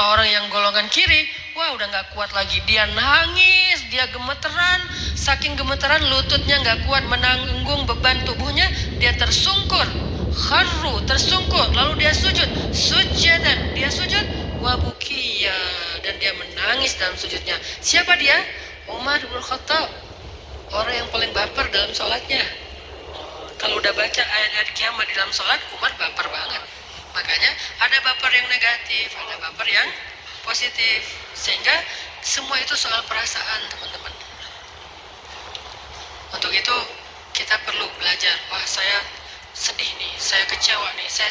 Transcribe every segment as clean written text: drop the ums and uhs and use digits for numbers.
Orang yang golongan kiri, wah udah nggak kuat lagi. Dia nangis, dia gemeteran. Saking gemeteran lututnya nggak kuat menanggung beban tubuhnya. Dia tersungkur, kharru, tersungkur. Lalu dia sujud, sujadan. Dia sujud, wabukiya. Dan dia menangis dalam sujudnya. Siapa dia? Umar bin Khattab. Orang yang paling baper dalam sholatnya. Kalau udah baca ayat-ayat kiamat di dalam sholat, Umar baper banget. Makanya ada baper yang negatif, ada baper yang positif. Sehingga semua itu soal perasaan, teman-teman. Untuk itu kita perlu belajar. Wah, saya sedih nih, saya kecewa nih, saya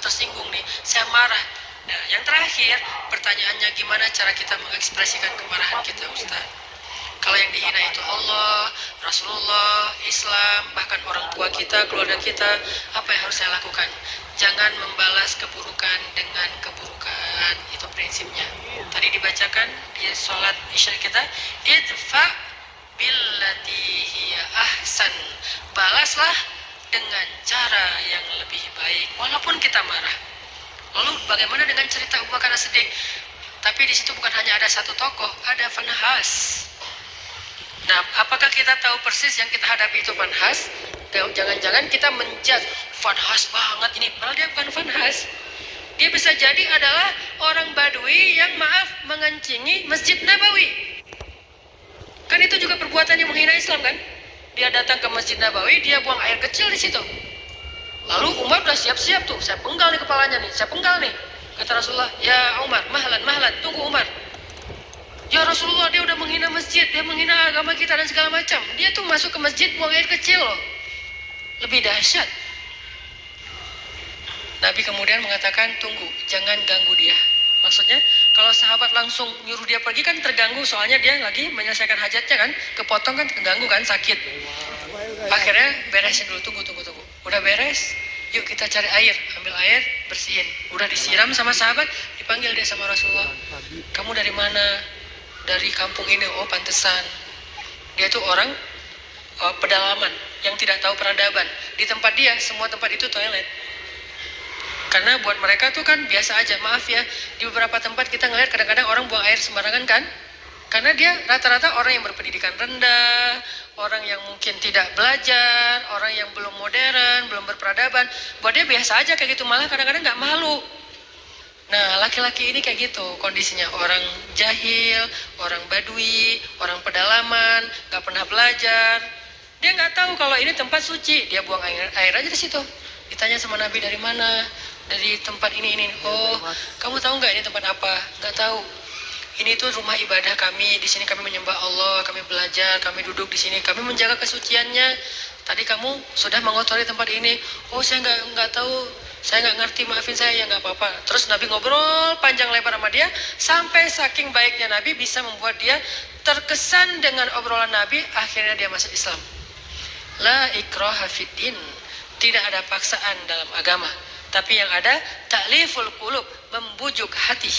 tersinggung nih, saya marah. Nah, yang terakhir pertanyaannya, gimana cara kita mengekspresikan kemarahan kita, Ustaz? Kalau yang dihina itu Allah, Rasulullah, Islam, bahkan orang tua kita, keluarga kita, apa yang harus saya lakukan? Jangan membalas keburukan dengan keburukan. Itu prinsipnya. Tadi dibacakan di sholat isya kita, idfa billati hiya ahsan. Balaslah dengan cara yang lebih baik, walaupun kita marah. Lalu bagaimana dengan cerita Abu Bakar As-Siddiq? Tapi di situ bukan hanya ada satu tokoh, ada Fanhas. Nah, apakah kita tahu persis yang kita hadapi itu Fanhas? Jangan-jangan kita menjudge Fanhas banget ini, padahal dia bukan Fanhas. Dia bisa jadi adalah orang Badui yang mengencingi Masjid Nabawi. Kan itu juga perbuatan yang menghina Islam kan? Dia datang ke Masjid Nabawi, dia buang air kecil di situ. Lalu Umar udah siap-siap tuh, saya penggal nih kepalanya nih, saya penggal nih. Kata Rasulullah, ya Umar, mahlan, tunggu Umar. Ya Rasulullah, dia udah menghina masjid, dia menghina agama kita dan segala macam. Dia tuh masuk ke masjid buang air kecil loh. Lebih dahsyat. Nabi kemudian mengatakan, tunggu, jangan ganggu dia. Maksudnya, kalau sahabat langsung nyuruh dia pergi kan terganggu, soalnya dia lagi menyelesaikan hajatnya kan, kepotong kan, terganggu kan, sakit. Akhirnya beresin dulu, tunggu. Udah beres, yuk kita cari air, ambil air, bersihin. Udah disiram sama sahabat, dipanggil dia sama Rasulullah. Kamu dari mana? Dari kampung ini. Oh, pantesan. Dia tuh orang pedalaman yang tidak tahu peradaban. Di tempat dia, semua tempat itu toilet. Karena buat mereka tuh kan biasa aja. Maaf ya, di beberapa tempat kita ngeliat kadang-kadang orang buang air sembarangan kan. Karena dia rata-rata orang yang berpendidikan rendah, orang yang mungkin tidak belajar, orang yang belum modern, belum berperadaban. Buat dia biasa aja kayak gitu, malah kadang-kadang nggak malu. Nah, laki-laki ini kayak gitu kondisinya. Orang jahil, orang badui, orang pedalaman, nggak pernah belajar. Dia nggak tahu kalau ini tempat suci. Dia buang air aja di situ. Ditanya sama Nabi, dari mana? Dari tempat ini. Oh, kamu tahu nggak ini tempat apa? Nggak tahu. Ini tuh rumah ibadah kami. Di sini kami menyembah Allah, kami belajar, kami duduk di sini, kami menjaga kesuciannya. Tadi kamu sudah mengotori tempat ini. Oh, saya nggak tahu, saya nggak ngerti, maafin saya. Ya nggak apa-apa. Terus Nabi ngobrol panjang lebar sama dia, sampai saking baiknya Nabi bisa membuat dia terkesan dengan obrolan Nabi. Akhirnya dia masuk Islam. La ikraha fiddin. Tidak ada paksaan dalam agama, tapi yang ada ta'liful qulub, membujuk hati.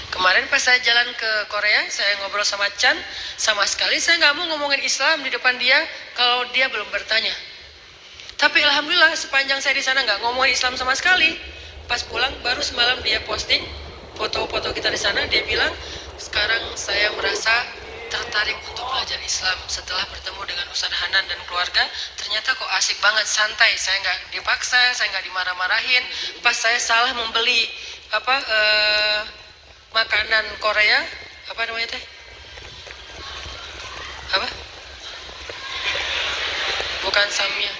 Kemarin pas saya jalan ke Korea, saya ngobrol sama Chan, sama sekali saya nggak mau ngomongin Islam di depan dia kalau dia belum bertanya. Tapi alhamdulillah sepanjang saya di sana nggak ngomongin Islam sama sekali. Pas pulang baru semalam dia posting foto-foto kita di sana, dia bilang, sekarang saya merasa tertarik untuk belajar Islam setelah bertemu dengan Ustaz Hanan dan keluarga. Ternyata kok asik banget, santai, saya nggak dipaksa, saya nggak dimarah-marahin. Pas saya salah membeli makanan Korea, apa namanya teh? Apa? Bukan samyang.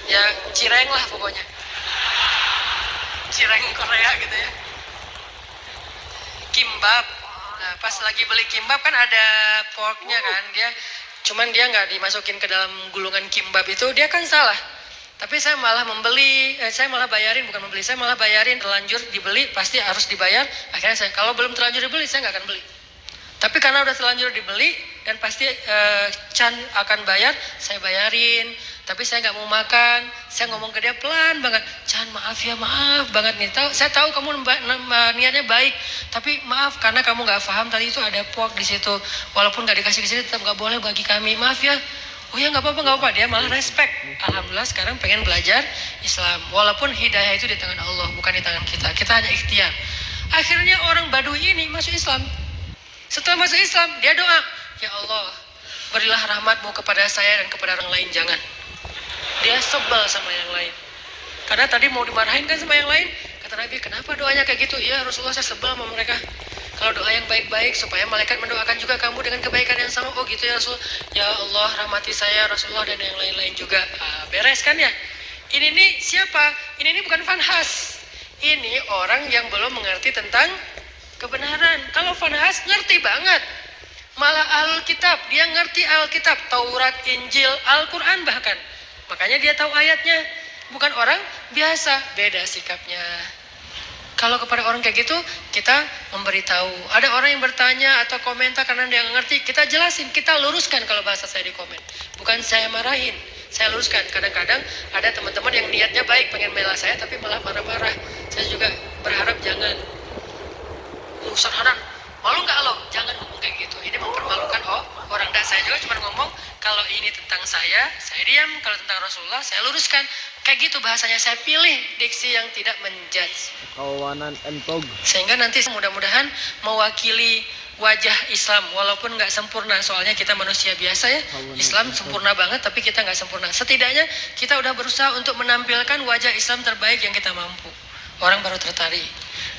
Ya, cireng lah pokoknya. Cireng Korea gitu ya. Kimbap. Nah, pas lagi beli kimbap kan ada porknya kan, cuman dia nggak dimasukin ke dalam gulungan kimbap itu, dia kan salah. Tapi saya malah bayarin, bukan membeli, saya malah bayarin, terlanjur dibeli, pasti harus dibayar. Akhirnya kalau belum terlanjur dibeli, saya nggak akan beli. Tapi karena udah terlanjur dibeli, dan pasti Chan akan bayar, saya bayarin. Tapi saya nggak mau makan, saya ngomong ke dia pelan banget, Chan maaf banget nih, saya tahu kamu niatnya baik, tapi maaf karena kamu nggak paham tadi itu ada pork di situ, walaupun nggak dikasih ke sini tetap nggak boleh bagi kami, maaf ya. Oh ya nggak apa-apa, dia malah respect. Alhamdulillah sekarang pengen belajar Islam, walaupun hidayah itu di tangan Allah, bukan di tangan kita. Kita hanya ikhtiar. Akhirnya orang Badui ini masuk Islam. Setelah masuk Islam, dia doa, ya Allah, berilah rahmatmu kepada saya dan kepada orang lain, jangan. Dia sebel sama yang lain. Karena tadi mau dimarahin kan sama yang lain. Kata Nabi, kenapa doanya kayak gitu? Ya Rasulullah, saya sebel sama mereka. Kalau doa yang baik-baik supaya malaikat mendoakan juga kamu dengan kebaikan yang sama. Oh gitu ya Rasul. Ya Allah, rahmati saya, Rasulullah, dan yang lain-lain juga. Beres kan ya? Ini nih siapa? Ini nih bukan Fanhas. Ini orang yang belum mengerti tentang kebenaran. Kalau Fanhas ngerti banget. Malah Alkitab, dia ngerti Alkitab, Taurat, Injil, Al-Quran bahkan. Makanya dia tahu ayatnya. Bukan orang biasa, beda sikapnya. Kalau kepada orang kayak gitu, kita memberitahu. Ada orang yang bertanya atau komentar karena dia nggak ngerti, kita jelasin, kita luruskan kalau bahasa saya di komen. Bukan saya marahin, saya luruskan. Kadang-kadang ada teman-teman yang niatnya baik, pengen bela saya, tapi malah marah-marah. Saya juga berharap jangan. Ustaz Hanan, malu nggak lo? Jangan ngomong kayak gitu. Ini mempermalukan orang. Dan saya juga cuma ngomong, kalau ini tentang saya diam. Kalau tentang Rasulullah, saya luruskan. Kayak gitu bahasanya, saya pilih diksi yang tidak menjudge. Kawanan entog. Sehingga nanti mudah-mudahan mewakili wajah Islam, walaupun nggak sempurna, soalnya kita manusia biasa ya. Islam sempurna banget, tapi kita nggak sempurna. Setidaknya kita udah berusaha untuk menampilkan wajah Islam terbaik yang kita mampu. Orang baru tertarik.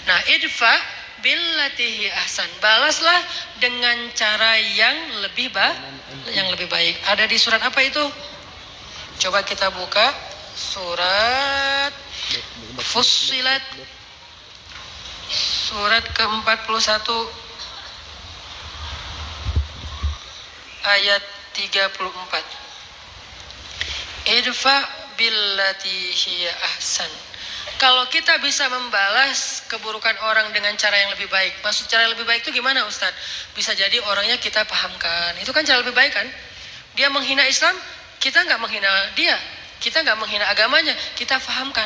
Nah, idfa billatihi ahsan, balaslah dengan cara yang lebih baik. Ada di surat apa itu? Coba kita buka surat Fussilat, surat ke-41 ayat 34. Idfa billati hiya ahsan. Kalau kita bisa membalas keburukan orang dengan cara yang lebih baik. Maksud cara yang lebih baik itu gimana Ustaz? Bisa jadi orangnya kita pahamkan. Itu kan cara lebih baik kan? Dia menghina Islam, kita nggak menghina dia. Kita nggak menghina agamanya, kita pahamkan.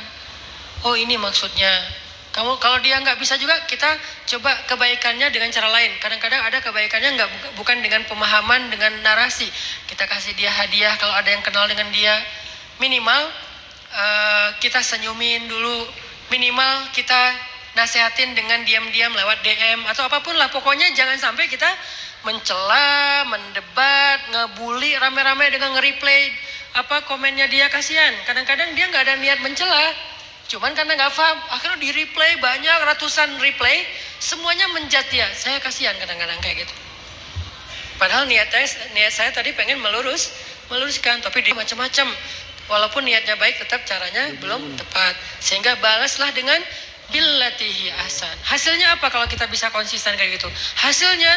Oh ini maksudnya. Kalau dia nggak bisa juga, kita coba kebaikannya dengan cara lain. Kadang-kadang ada kebaikannya bukan dengan pemahaman, dengan narasi. Kita kasih dia hadiah kalau ada yang kenal dengan dia. Minimal kita senyumin dulu. Minimal kita nasehatin dengan diam-diam lewat DM atau apapun lah. Pokoknya jangan sampai kita mencela, mendebat, ngebully rame-rame dengan nge-replay komennya dia. Kasihan. Kadang-kadang dia nggak ada niat mencela. Cuman karena nggak paham, akhirnya di replay banyak ratusan replay, semuanya menjat dia. Saya kasihan kadang-kadang kayak gitu. Padahal niat saya tadi pengen meluruskan, tapi dia macam-macam. Walaupun niatnya baik, tetap caranya belum tepat. Sehingga balaslah dengan billatihi ahsan. Hasilnya apa kalau kita bisa konsisten kayak gitu? Hasilnya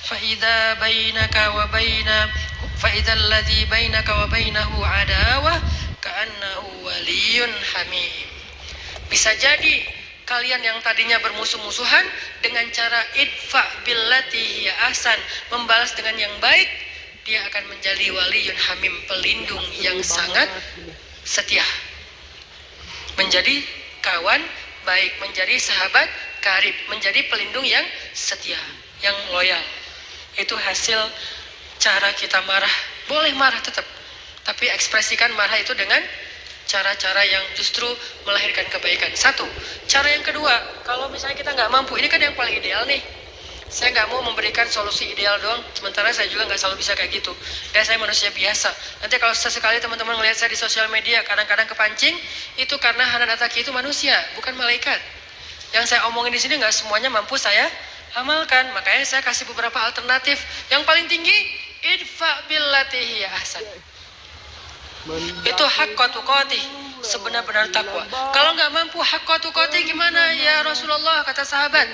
faida bainaka wa alladzi bainaka wa bainahu adawah ka'annahu waliyun hamim. Bisa jadi kalian yang tadinya bermusuh-musuhan dengan cara idfa billati hiya ahsan, membalas dengan yang baik, dia akan menjadi waliyun hamim, pelindung yang sangat setia. Menjadi kawan baik, menjadi sahabat karib, menjadi pelindung yang setia, yang loyal. Itu hasil cara kita marah. Boleh marah tetap, tapi ekspresikan marah itu dengan cara-cara yang justru melahirkan kebaikan. Satu. Cara yang kedua, kalau misalnya kita nggak mampu, ini kan yang paling ideal nih. Saya nggak mau memberikan solusi ideal doang, sementara saya juga nggak selalu bisa kayak gitu. Dan saya manusia biasa. Nanti kalau sesekali teman-teman melihat saya di sosial media, kadang-kadang kepancing, itu karena Hanan Attaqi itu manusia, bukan malaikat. Yang saya omongin di sini nggak semuanya mampu saya amalkan. Makanya saya kasih beberapa alternatif. Yang paling tinggi, idfa billati hiya ahsan. Itu haqqa tuqatih, sebenar-benar takwa. Kalau nggak mampu haqqa tuqatih gimana ya Rasulullah, kata sahabat?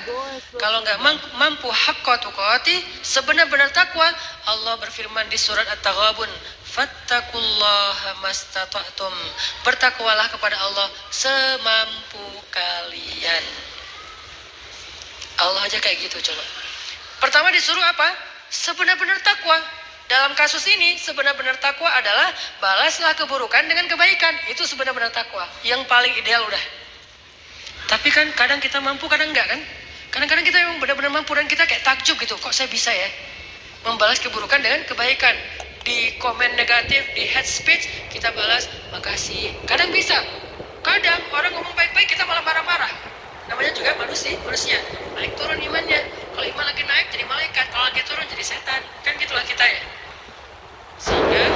Kalau nggak mampu haqqa tuqatih, sebenar-benar takwa, Allah berfirman di surat At-Taghabun, fattaqullaha mastata'tum. Bertakwalah kepada Allah semampu kalian. Allah aja kayak gitu coba. Pertama disuruh apa? Sebenar-benar takwa. Dalam kasus ini, sebenar-benar takwa adalah balaslah keburukan dengan kebaikan. Itu sebenar-benar takwa. Yang paling ideal udah. Tapi kan kadang kita mampu, kadang enggak kan? Kadang-kadang kita memang benar-benar mampu dan kita kayak takjub gitu. Kok saya bisa ya? Membalas keburukan dengan kebaikan. Di komen negatif, di hate speech, kita balas makasih. Kadang bisa. Kadang orang ngomong baik-baik, kita malah marah-marah. namanya juga manusia naik turun imannya. Kalau iman lagi naik jadi malaikat, kalau lagi turun jadi setan, kan gitulah kita ya. Sehingga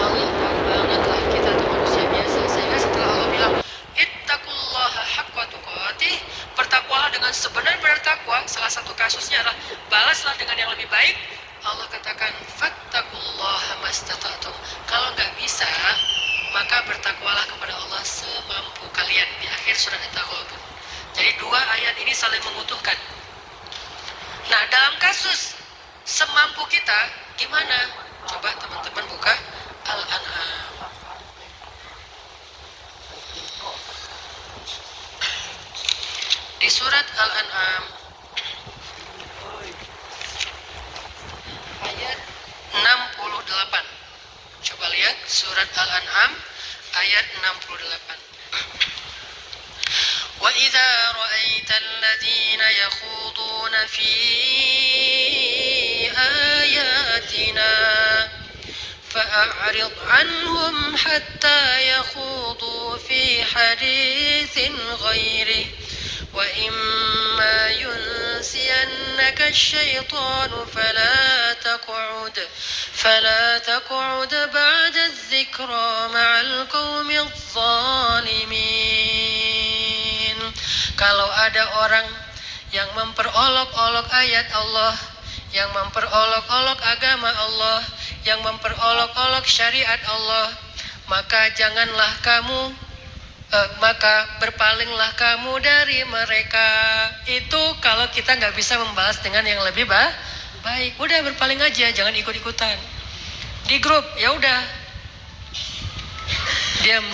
Allah tahu banget lah kita tuh manusia biasa. Sehingga setelah Allah bilang ittaqullaha haqqa tuqatih, bertakwalah dengan sebenar-benar takwa, salah satu kasusnya adalah balaslah dengan yang lebih baik. Allah katakan fattaqullaha mastata'tum, kalau nggak bisa maka bertakwalah kepada Allah semampu kalian, di akhir surat At-Taghabun. Jadi dua ayat ini saling mengutuhkan. Nah, dalam kasus semampu kita gimana? Coba teman-teman buka Al-An'am. Di surat Al-An'am ayat 68. Coba lihat surat Al-An'am ayat 68. وَإِذَا رَأَيْتَ الَّذِينَ يَخُوضُونَ فِي آيَاتِنَا فَأَعْرِضْ عَنْهُمْ حَتَّى يَخُوضُوا فِي حَدِيثٍ غَيْرِهِ وَإِمَّا يُنْسِيَنَّكَ الشَّيْطَانُ فَلَا تَقْعُدْ بَعْدَ الذِّكْرَى مَعَ الْقَوْمِ الظَّالِمِينَ. Kalau ada orang yang memperolok-olok ayat Allah, yang memperolok-olok agama Allah, yang memperolok-olok syariat Allah, maka maka berpalinglah kamu dari mereka. Itu kalau kita nggak bisa membalas dengan yang lebih baik, udah berpaling aja, jangan ikut-ikutan. Di grup ya udah diam.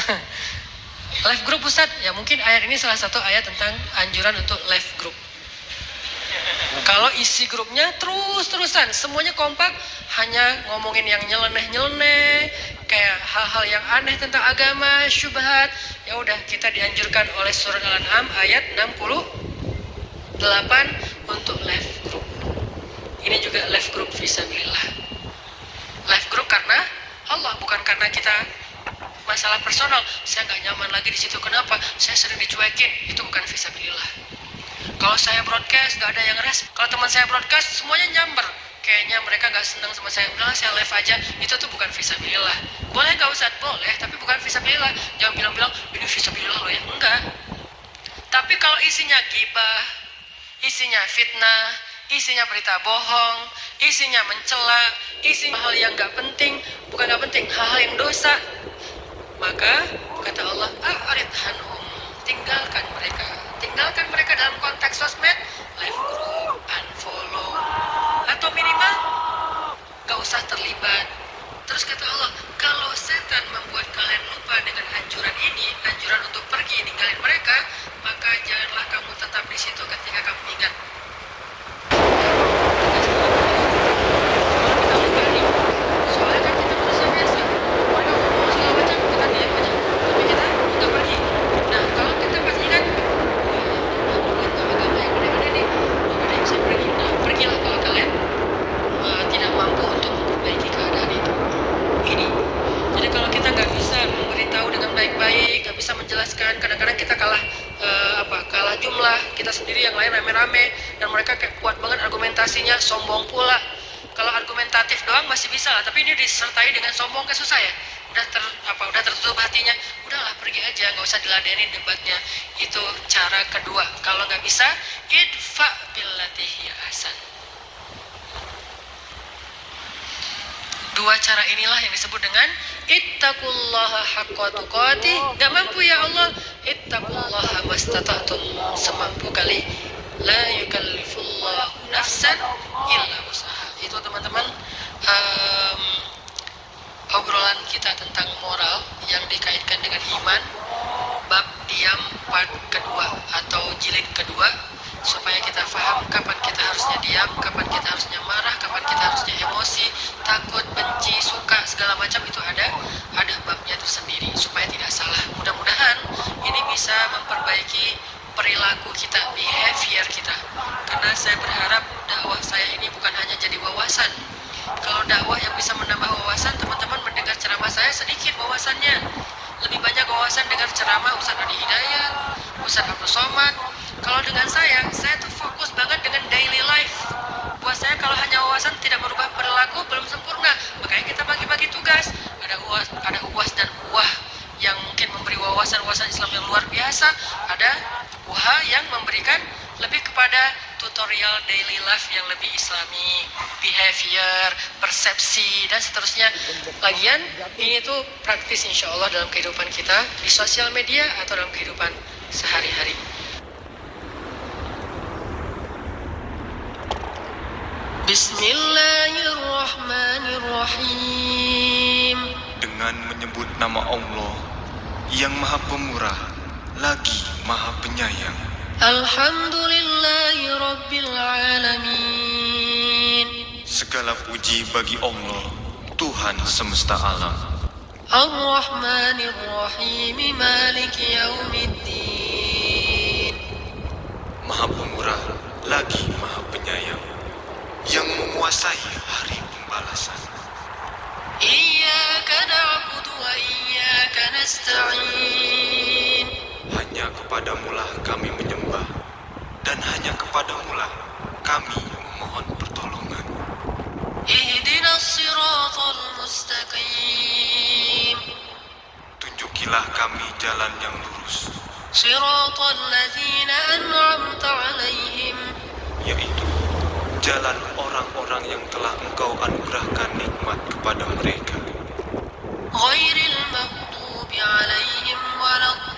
Live group Ustaz, ya mungkin ayat ini salah satu ayat tentang anjuran untuk live group. Kalau isi grupnya terus-terusan semuanya kompak, hanya ngomongin yang nyeleneh-nyeleneh, kayak hal-hal yang aneh tentang agama, syubhat, ya udah kita dianjurkan oleh surat Al-An'am ayat 68 untuk live group. Ini juga live group fisabilillah. Live group karena Allah, bukan karena kita masalah personal. Saya nggak nyaman lagi di situ, kenapa? Saya sering dicuekin, itu bukan fisabilillah. Kalau saya broadcast nggak ada yang respon. Kalau teman saya broadcast semuanya nyamber, kayaknya mereka nggak senang sama saya. Udah saya live aja, itu tuh bukan fisabilillah. Boleh nggak Ustaz? Boleh, tapi bukan fisabilillah. Jangan bilang-bilang ini fisabilillah loh ya, enggak. Tapi kalau isinya gibah, isinya fitnah, isinya berita bohong, isinya mencela, isinya hal yang nggak penting, bukan nggak penting, hal-hal yang dosa, maka kata Allah, a'rid anhum, tinggalkan mereka dalam konteks sosmed, live group, unfollow, atau minimal gak usah terlibat. Terus kata Allah, kalau setan membuat kalian lupa dengan anjuran ini, anjuran untuk pergi ninggalin mereka, maka janganlah kamu tetap di situ ketika kamu ingat. Soalnya kan kita manusia biasa, mereka ngomong segala macam, kita diam aja, tapi kita nggak pergi. Nah, kalau kita pas ingat, agama yang gede-gede nih, udah saya pergi. Nah, pergilah kalau kalian tidak mampu untuk memperbaiki keadaan itu. Ini. Jadi kalau kita nggak bisa memberitahu dengan baik-baik, nggak bisa menjelaskan, kadang-kadang kita kalah jumlah, kita sendiri yang lain rame-rame, dan mereka kayak kuat banget argumentasinya, sombong pula. Kalau argumentatif doang masih bisa lah, tapi ini disertai dengan sombong, kan susah ya. Udah tertutup hatinya, udahlah pergi aja, nggak usah diladenin debatnya. Itu cara kedua. Kalau nggak bisa, idfa billati hiya ahsan. Dua cara inilah yang disebut dengan ittaqullaha haqqa tuqatih. Gak mampu ya Allah, ittaqullaha mastata'tum, semampu kali. La yukallifullahu nafsan illa usaha. Itu teman-teman obrolan kita tentang moral yang dikaitkan dengan iman, bab diam part kedua atau jilid kedua, supaya kita paham kapan kita harusnya diam, kapan kita harusnya marah, kapan kita harusnya emosi, takut, benci, suka, segala macam itu ada babnya tersendiri supaya tidak salah. Mudah-mudahan ini bisa memperbaiki perilaku kita, behavior kita. Karena saya berharap dakwah saya ini bukan hanya jadi wawasan. Kalau dakwah yang bisa menambah wawasan, teman-teman mendengar ceramah saya sedikit wawasannya. Lebih banyak wawasan dengar ceramah Ustaz Adi Hidayat, Ustaz Abdul Somad, Kalau dengan saya tuh fokus banget dengan daily life. Buat saya kalau hanya wawasan tidak merubah perilaku belum sempurna. Makanya kita bagi-bagi tugas. Ada uas dan uah yang mungkin memberi wawasan-wawasan Islam yang luar biasa. Ada uha yang memberikan lebih kepada tutorial daily life yang lebih islami, behavior, persepsi, dan seterusnya. Lagian ini tuh praktis insya Allah dalam kehidupan kita di sosial media atau dalam kehidupan sehari-hari. Bismillahirrahmanirrahim. Dengan menyebut nama Allah yang Maha Pemurah lagi Maha Penyayang. Alhamdulillahi Rabbil Alamin. Segala puji bagi Allah, Tuhan semesta alam. Ar-Rahmanir-Rahim, Maliki Yaumiddin. Maha Pemurah lagi Maha Penyayang, yang menguasai hari pembalasan. Iyyaka na'budu wa iyyaka nasta'in. Hanya kepadamulah kami menyembah, dan hanya kepadamulah kami memohon pertolongan. Ihdinas siratal mustaqim. Tunjukilah kami jalan yang lurus, Siratal ladzina an'amta 'alaihim. yaitu jalan orang-orang yang telah Engkau anugerahkan nikmat kepada mereka. Ghairil maghdubi 'alaihim waladdallin.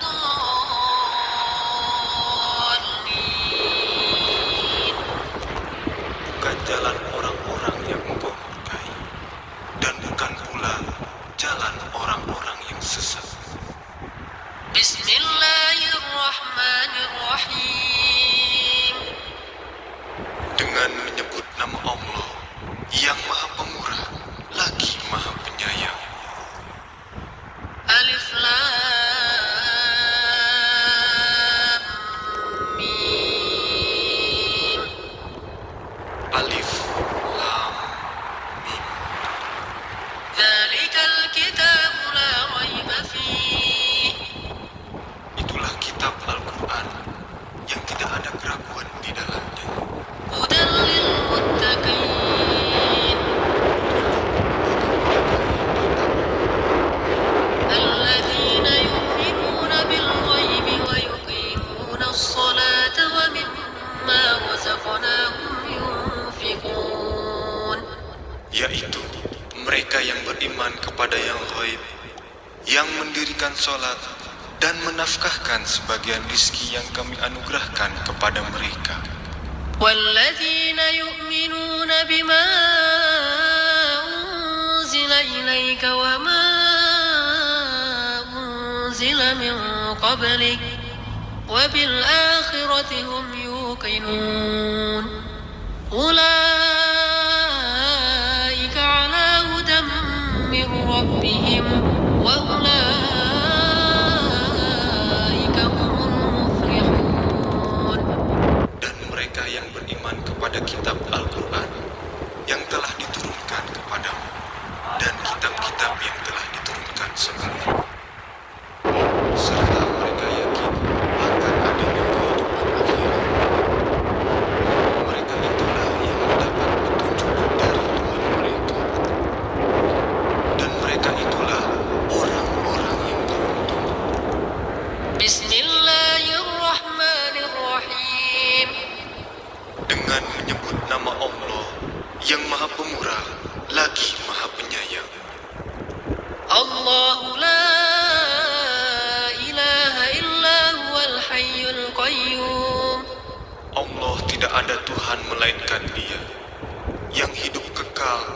Bukan jalan orang-orang yang Engkau murkai, dan bukan pula jalan orang-orang yang sesat. Bismillahirrahmanirrahim. Dengan menyebut nama Allah yang Maha Pemurah lagi Maha Penyayang. Alif Lam Mim. Alif Lam Mim. Dzalikal kitabu la raiba fihi. Itulah kitab Al-Quran yang tidak ada keraguan di dalamnya. Hudan lil muttaqin. Alladzina yu'minuna bil ghaibi wa yuqimuna as-salata wa mimma razaqnahum yunfiqun. Yaitu mereka yang beriman kepada yang ghaib, yang mendirikan sholat dan menafkahkan sebagian rizki yang kami anugerahkan kepada mereka. والذين يؤمنون بما أنزل إليك وما أنزل من قبلك وبالآخرة هم يوقنون أولئك على هدى من ربهم وأولئك هم المفلحون. Dan mereka yang beriman kepada kitab Al-Quran yang telah diturunkan kepadamu dan kitab-kitab yang telah diturunkan sebelumnya, serta mereka yakin akan adanya kehidupan akhirat. Mereka itulah yang mendapat petunjuk dari Tuhan mereka, dan mereka itulah orang-orang yang beruntung. Bismillahirrahmanirrahim. Dengan menyebut nama Allah yang Maha Pemurah lagi Maha Penyayang. Allahu la ilaha illa huwal hayyul qayyum. Allah tidak ada Tuhan melainkan Dia yang hidup kekal